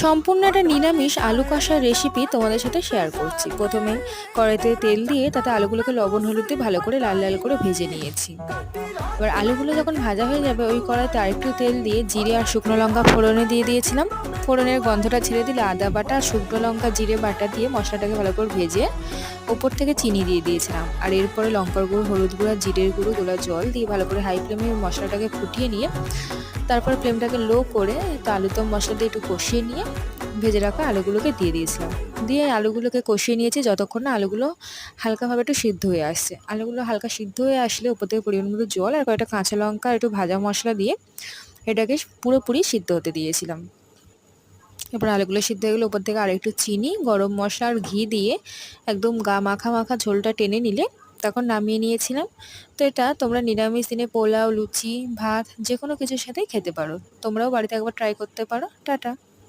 সম্পূর্ণ একটা নিরামিষ আলু কষার রেসিপি তোমাদের সাথে শেয়ার করছি। প্রথমে কড়াইতে তেল দিয়ে তাতে আলুগুলোকে লবণ হলুদ দিয়ে ভালো করে লাল লাল করে ভেজে নিয়েছি। এবার আলুগুলো যখন ভাজা হয়ে যাবে ওই কড়াইতে আরেকটু তেল দিয়ে জিরে আর শুকনো লঙ্কা ফোড়নে দিয়ে দিয়েছিলাম। ফোড়নের গন্ধটা ছেড়ে দিলে আদা বাটা আর শুকনো লঙ্কা জিরে বাটা দিয়ে মশলাটাকে ভালো করে ভেজে ওপর থেকে চিনি দিয়ে দিয়েছিলাম। আর এরপরে লঙ্কার গুঁড়ো, হলুদ গুঁড়ো, জিরের গুঁড়ো, গোলা জল দিয়ে ভালো করে হাই ফ্লেমে মশলাটাকে ফুটিয়ে নিয়ে তারপর ফ্লেমটাকে লো করে তো আলুদম মশলা দিয়ে একটু কষিয়ে নিয়ে ভেজে রাখা আলুগুলোকে দিয়ে দিয়েছিলাম। দিয়ে আলুগুলোকে কষিয়ে নিয়েছি যতক্ষণ না আলুগুলো হালকাভাবে একটু সিদ্ধ হয়ে আসছে। আলুগুলো হালকা সিদ্ধ হয়ে আসলে উপর থেকে পরিমাণ মতো জল আর কয়েকটা কাঁচা লঙ্কা আর একটু ভাজা মশলা দিয়ে এটাকে পুরোপুরি সিদ্ধ হতে দিয়েছিলাম। এরপর আলুগুলো সিদ্ধ হয়ে গেলে উপর থেকে আরেকটু চিনি, গরম মশলা আর ঘি দিয়ে একদম গা মাখা মাখা ঝোলটা টেনে নিলে তখন নামিয়ে নিয়েছিলাম। তো এটা তোমরা নিরামিষ দিনে পোলাও, লুচি, ভাত যে কোনো কিছুর সাথেই খেতে পারো। তোমরাও বাড়িতে একবার ট্রাই করতে পারো। টাটা।